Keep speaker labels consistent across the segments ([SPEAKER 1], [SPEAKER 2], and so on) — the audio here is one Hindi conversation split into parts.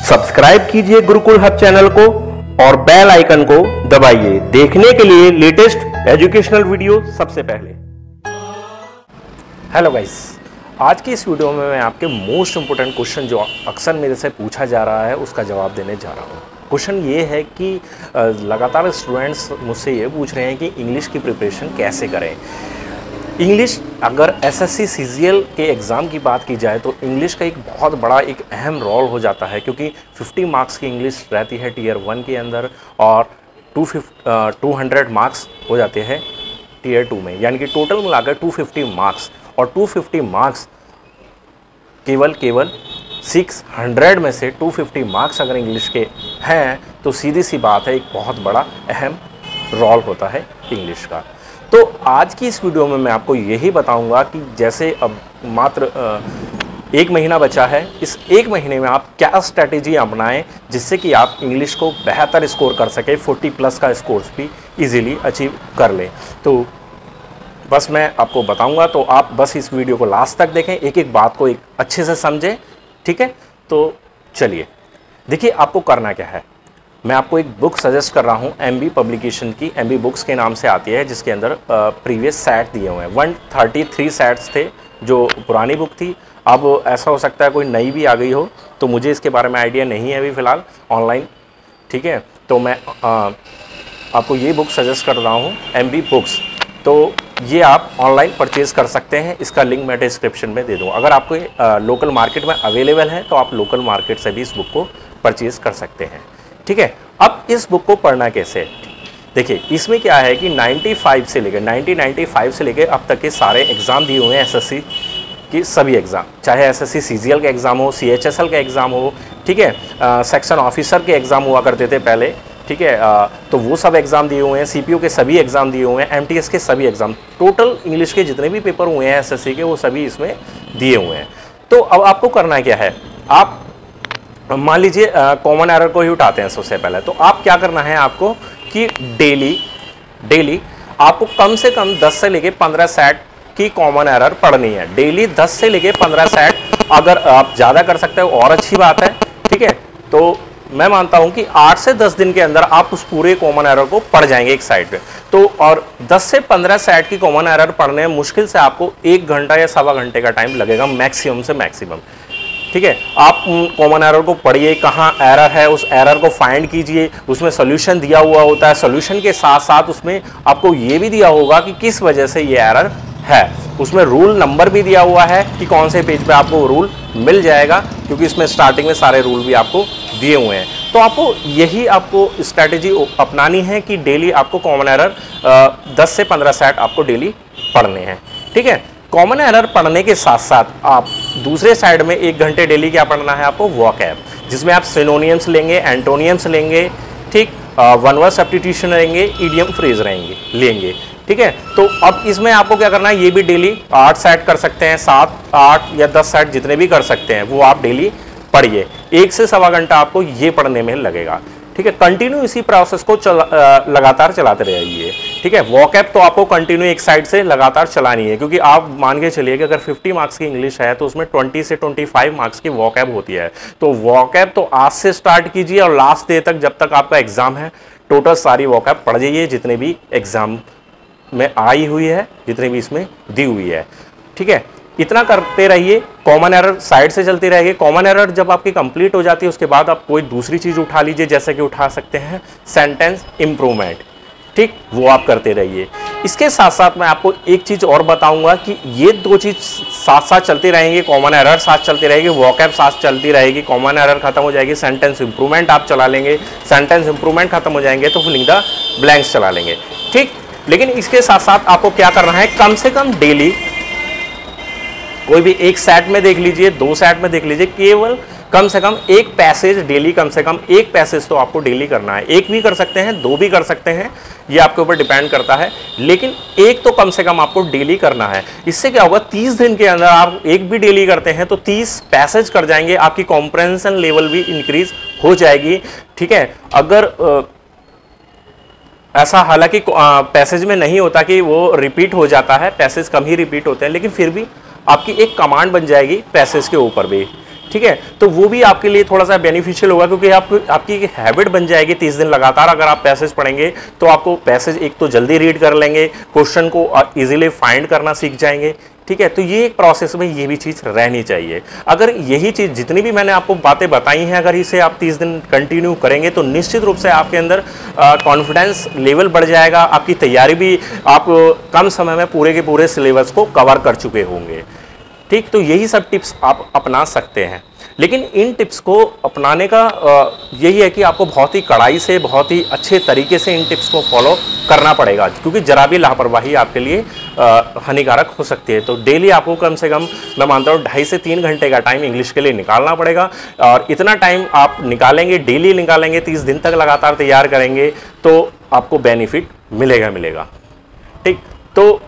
[SPEAKER 1] सब्सक्राइब कीजिए गुरुकुल हब चैनल को और बेल आइकन को दबाइए देखने के लिए लेटेस्ट एजुकेशनल वीडियो सबसे पहले।
[SPEAKER 2] हेलो गाइस, आज की इस वीडियो में मैं आपके मोस्ट इंपोर्टेंट क्वेश्चन जो अक्सर मेरे से पूछा जा रहा है उसका जवाब देने जा रहा हूँ। क्वेश्चन ये है कि लगातार स्टूडेंट्स मुझसे ये पूछ रहे हैं कि इंग्लिश की प्रिपरेशन कैसे करें। इंग्लिश, अगर एसएससी सीजीएल के एग्ज़ाम की बात की जाए तो इंग्लिश का एक बहुत बड़ा एक अहम रोल हो जाता है, क्योंकि 50 मार्क्स की इंग्लिश रहती है टीयर 1 के अंदर और 200 मार्क्स हो जाते हैं टीयर 2 में, यानी कि टोटल मिलाकर 250 मार्क्स। और 250 मार्क्स केवल 600 में से 250 मार्क्स अगर इंग्लिश के हैं तो सीधी सी बात है एक बहुत बड़ा अहम रोल होता है इंग्लिश का। तो आज की इस वीडियो में मैं आपको यही बताऊंगा कि जैसे अब मात्र 1 महीना बचा है, इस 1 महीने में आप क्या स्ट्रैटेजी अपनाएं जिससे कि आप इंग्लिश को बेहतर स्कोर कर सकें, 40+ का स्कोर्स भी इजीली अचीव कर लें। तो बस मैं आपको बताऊंगा, तो आप बस इस वीडियो को लास्ट तक देखें, एक एक बात को एक अच्छे से समझें, ठीक है। तो चलिए देखिए आपको करना क्या है। मैं आपको एक बुक सजेस्ट कर रहा हूँ MB पब्लिकेशन की, MB बुक्स के नाम से आती है, जिसके अंदर प्रीवियस सेट दिए हुए हैं। 133 सेट्स थे जो पुरानी बुक थी। अब ऐसा हो सकता है कोई नई भी आ गई हो, तो मुझे इसके बारे में आइडिया नहीं है अभी फ़िलहाल ऑनलाइन, ठीक है। तो मैं आपको ये बुक सजेस्ट कर रहा हूँ MB बुक्स। तो ये आप ऑनलाइन परचेज़ कर सकते हैं, इसका लिंक मैं डिस्क्रिप्शन में दे दूँ। अगर आपको लोकल मार्केट में अवेलेबल है तो आप लोकल मार्केट से भी इस बुक को परचेज़ कर सकते हैं, ठीक है। अब इस बुक को पढ़ना कैसे है, देखिए इसमें क्या है कि 1995 से लेकर अब तक के सारे एग्ज़ाम दिए हुए हैं एसएससी की, सभी एग्ज़ाम, चाहे एसएससी सीजीएल का एग्ज़ाम हो, CHSL का एग्ज़ाम हो, ठीक है, सेक्शन ऑफिसर के एग्ज़ाम हुआ करते थे पहले, ठीक है, तो वो सब एग्ज़ाम दिए हुए हैं, CPO के सभी एग्ज़ाम दिए हुए हैं, MTS के सभी एग्ज़ाम, टोटल इंग्लिश के जितने भी पेपर हुए हैं एसएससी के वो सभी इसमें दिए हुए हैं। तो अब आपको करना क्या है, आप मान लीजिए कॉमन एरर को ही उठाते हैं सबसे पहले। तो आप क्या करना है आपको कि डेली आपको कम से कम 10 से लेके 15 सेट की कॉमन एरर पढ़नी है। डेली 10 से लेके 15 सेट, अगर आप ज़्यादा कर सकते हो और अच्छी बात है, ठीक है। तो मैं मानता हूं कि 8 से 10 दिन के अंदर आप उस पूरे कॉमन एरर को पढ़ जाएंगे एक साइड पे। तो और 10 से 15 सेट की कॉमन एरर पढ़ने में मुश्किल से आपको 1 घंटा या सवा घंटे का टाइम लगेगा मैक्सिमम से मैक्सिमम, ठीक है। आप कॉमन एरर को पढ़िए, कहाँ एरर है उस एरर को फाइंड कीजिए, उसमें सॉल्यूशन दिया हुआ होता है, सॉल्यूशन के साथ साथ उसमें आपको ये भी दिया होगा कि किस वजह से ये एरर है, उसमें रूल नंबर भी दिया हुआ है कि कौन से पेज पे आपको रूल मिल जाएगा, क्योंकि इसमें स्टार्टिंग में सारे रूल भी आपको दिए हुए हैं। तो आपको स्ट्रैटेजी अपनानी है कि डेली आपको कॉमन एरर 10 से 15 सेट आपको डेली पढ़ने हैं, ठीक है। कॉमन एरर पढ़ने के साथ साथ आप दूसरे साइड में 1 घंटे डेली क्या पढ़ना है आपको, वोकैब, जिसमें आप सिनोनियम्स लेंगे, एंटोनियम्स लेंगे, ठीक, वन वर्ड सब्स्टिट्यूशन लेंगे, इडियम फ्रेज लेंगे, ठीक है। तो अब इसमें आपको क्या करना है, ये भी डेली 8 सेट कर सकते हैं, 7, 8 या 10 सेट जितने भी कर सकते हैं वो आप डेली पढ़िए। 1 से सवा घंटा आपको ये पढ़ने में लगेगा, ठीक है। कंटिन्यू इसी प्रोसेस को लगातार चलाते रहिए, ठीक है। वॉकअप तो आपको कंटिन्यू एक साइड से लगातार चलानी है, क्योंकि आप मान के चलिए कि अगर 50 मार्क्स की इंग्लिश है तो उसमें 20 से 25 मार्क्स की वॉकअप होती है। तो वॉकअप तो आज से स्टार्ट कीजिए और लास्ट डे तक, जब तक आपका एग्जाम है, टोटल सारी वॉकअप पढ़ जाइए जितने भी एग्जाम में आई हुई है, जितने भी इसमें दी हुई है, ठीक है। इतना करते रहिए, कॉमन एरर साइड से चलती रहेगी। कॉमन एरर जब आपकी कंप्लीट हो जाती है उसके बाद आप कोई दूसरी चीज़ उठा लीजिए, जैसे कि उठा सकते हैं सेंटेंस इंप्रूवमेंट, ठीक, वो आप करते रहिए। इसके साथ साथ मैं आपको एक चीज़ और बताऊंगा कि ये 2 चीज़ साथ साथ चलती रहेंगी, कॉमन एरर साथ चलती रहेगी, वॉकअप साथ चलती रहेगी। कॉमन एरर खत्म हो जाएगी, सेंटेंस इंप्रूवमेंट आप चला लेंगे, सेंटेंस इंप्रूवमेंट खत्म हो जाएंगे तो फिलिंग द ब्लैंक्स चला लेंगे, ठीक। लेकिन इसके साथ साथ आपको क्या करना है, कम से कम डेली कोई भी एक सेट में देख लीजिए, 2 सेट में देख लीजिए, केवल कम से कम एक पैसेज डेली, कम से कम एक पैसेज तो आपको डेली करना है। 1 भी कर सकते हैं, 2 भी कर सकते हैं, ये आपके ऊपर डिपेंड करता है, लेकिन 1 तो कम से कम आपको डेली करना है। इससे क्या होगा, 30 दिन के अंदर आप 1 भी डेली करते हैं तो 30 पैसेज कर जाएंगे, आपकी कॉम्प्रेंशन लेवल भी इंक्रीज हो जाएगी, ठीक है। अगर ऐसा हालांकि पैसेज में नहीं होता कि वो रिपीट हो जाता है, पैसेज कम ही रिपीट होते हैं, लेकिन फिर भी आपकी एक कमांड बन जाएगी पैसेज के ऊपर भी, ठीक है, तो वो भी आपके लिए थोड़ा सा बेनिफिशियल होगा, क्योंकि आपकी एक हैबिट बन जाएगी 30 दिन लगातार अगर आप पैसेज पढ़ेंगे तो आपको पैसेज एक तो जल्दी रीड कर लेंगे, क्वेश्चन को इजीली फाइंड करना सीख जाएंगे। ठीक है, तो ये एक प्रोसेस में ये भी चीज़ रहनी चाहिए। अगर यही चीज़ जितनी भी मैंने आपको बातें बताई हैं, अगर इसे आप 30 दिन कंटिन्यू करेंगे तो निश्चित रूप से आपके अंदर कॉन्फिडेंस लेवल बढ़ जाएगा, आपकी तैयारी भी, आप कम समय में पूरे के पूरे सिलेबस को कवर कर चुके होंगे। ठीक, तो यही सब टिप्स आप अपना सकते हैं, लेकिन इन टिप्स को अपनाने का यही है कि आपको बहुत ही कड़ाई से, बहुत ही अच्छे तरीके से इन टिप्स को फॉलो करना पड़ेगा, क्योंकि जरा भी लापरवाही आपके लिए हानिकारक हो सकती है। तो डेली आपको कम से कम मैं मानता हूँ 2.5 से 3 घंटे का टाइम इंग्लिश के लिए निकालना पड़ेगा, और इतना टाइम आप निकालेंगे, डेली निकालेंगे, 30 दिन तक लगातार तैयार करेंगे तो आपको बेनिफिट मिलेगा। ठीक, तो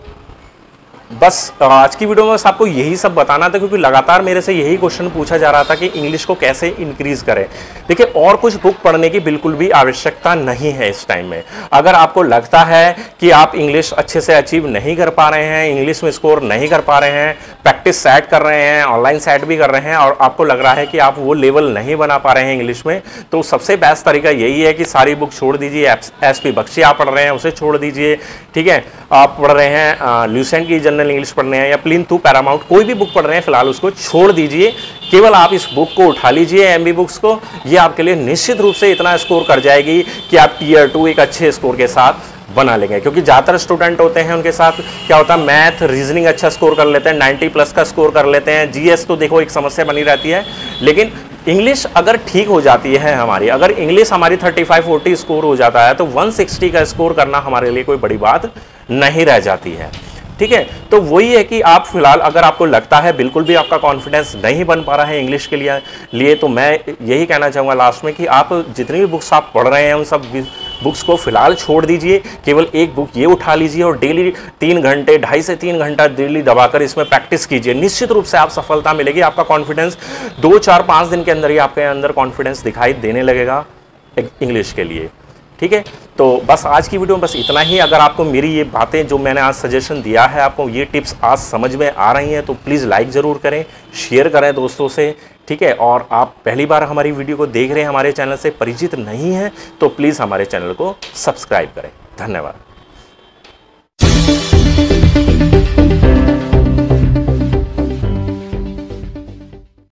[SPEAKER 2] बस आज की वीडियो में बस आपको यही सब बताना था, क्योंकि लगातार मेरे से यही क्वेश्चन पूछा जा रहा था कि इंग्लिश को कैसे इंक्रीज करें। देखिए, और कुछ बुक पढ़ने की बिल्कुल भी आवश्यकता नहीं है इस टाइम में। अगर आपको लगता है कि आप इंग्लिश अच्छे से अचीव नहीं कर पा रहे हैं, इंग्लिश में स्कोर नहीं कर पा रहे हैं, प्रैक्टिस सेट कर रहे हैं, ऑनलाइन सेट भी कर रहे हैं, और आपको लग रहा है कि आप वो लेवल नहीं बना पा रहे हैं इंग्लिश में, तो सबसे बेस्ट तरीका यही है कि सारी बुक छोड़ दीजिए। SP बख्शी आप पढ़ रहे हैं उसे छोड़ दीजिए। ठीक है, आप पढ़ रहे हैं ल्यूसेंट की जनरल इंग्लिश पढ़ रहे हैं या प्लिंथू पैरामाउंट कोई भी बुक पढ़ रहे हैं, फिलहाल उसको छोड़ दीजिए। केवल आप इस बुक को उठा लीजिए, MB बुक्स को। ये आपके लिए निश्चित रूप से इतना स्कोर कर जाएगी कि आप Tier 2 एक अच्छे स्कोर के साथ बना लेंगे, क्योंकि ज़्यादातर स्टूडेंट होते हैं उनके साथ क्या होता है, मैथ रीजनिंग अच्छा स्कोर कर लेते हैं, 90+ का स्कोर कर लेते हैं, GS तो देखो एक समस्या बनी रहती है, लेकिन इंग्लिश अगर ठीक हो जाती है हमारी, अगर इंग्लिश हमारी 35-40 स्कोर हो जाता है तो 160 का स्कोर करना हमारे लिए कोई बड़ी बात नहीं रह जाती है। ठीक है, तो वही है कि आप फिलहाल अगर आपको लगता है बिल्कुल भी आपका कॉन्फिडेंस नहीं बन पा रहा है इंग्लिश के लिए तो मैं यही कहना चाहूँगा लास्ट में कि आप जितनी भी बुक्स आप पढ़ रहे हैं उन सब बुक्स को फिलहाल छोड़ दीजिए, केवल एक बुक ये उठा लीजिए और डेली 3 घंटे, 2.5 से 3 घंटा डेली दबाकर इसमें प्रैक्टिस कीजिए। निश्चित रूप से आप सफलता मिलेगी, आपका कॉन्फिडेंस 2, 4, 5 दिन के अंदर ही आपके अंदर कॉन्फिडेंस दिखाई देने लगेगा इंग्लिश के लिए। ठीक है, तो बस आज की वीडियो में बस इतना ही। अगर आपको मेरी ये बातें जो मैंने आज सजेशन दिया है, आपको ये टिप्स आज समझ में आ रही हैं तो प्लीज़ लाइक ज़रूर करें, शेयर करें दोस्तों से। ठीक है, और आप पहली बार हमारी वीडियो को देख रहे हैं, हमारे चैनल से परिचित नहीं हैं, तो प्लीज़ हमारे चैनल को सब्सक्राइब करें। धन्यवाद।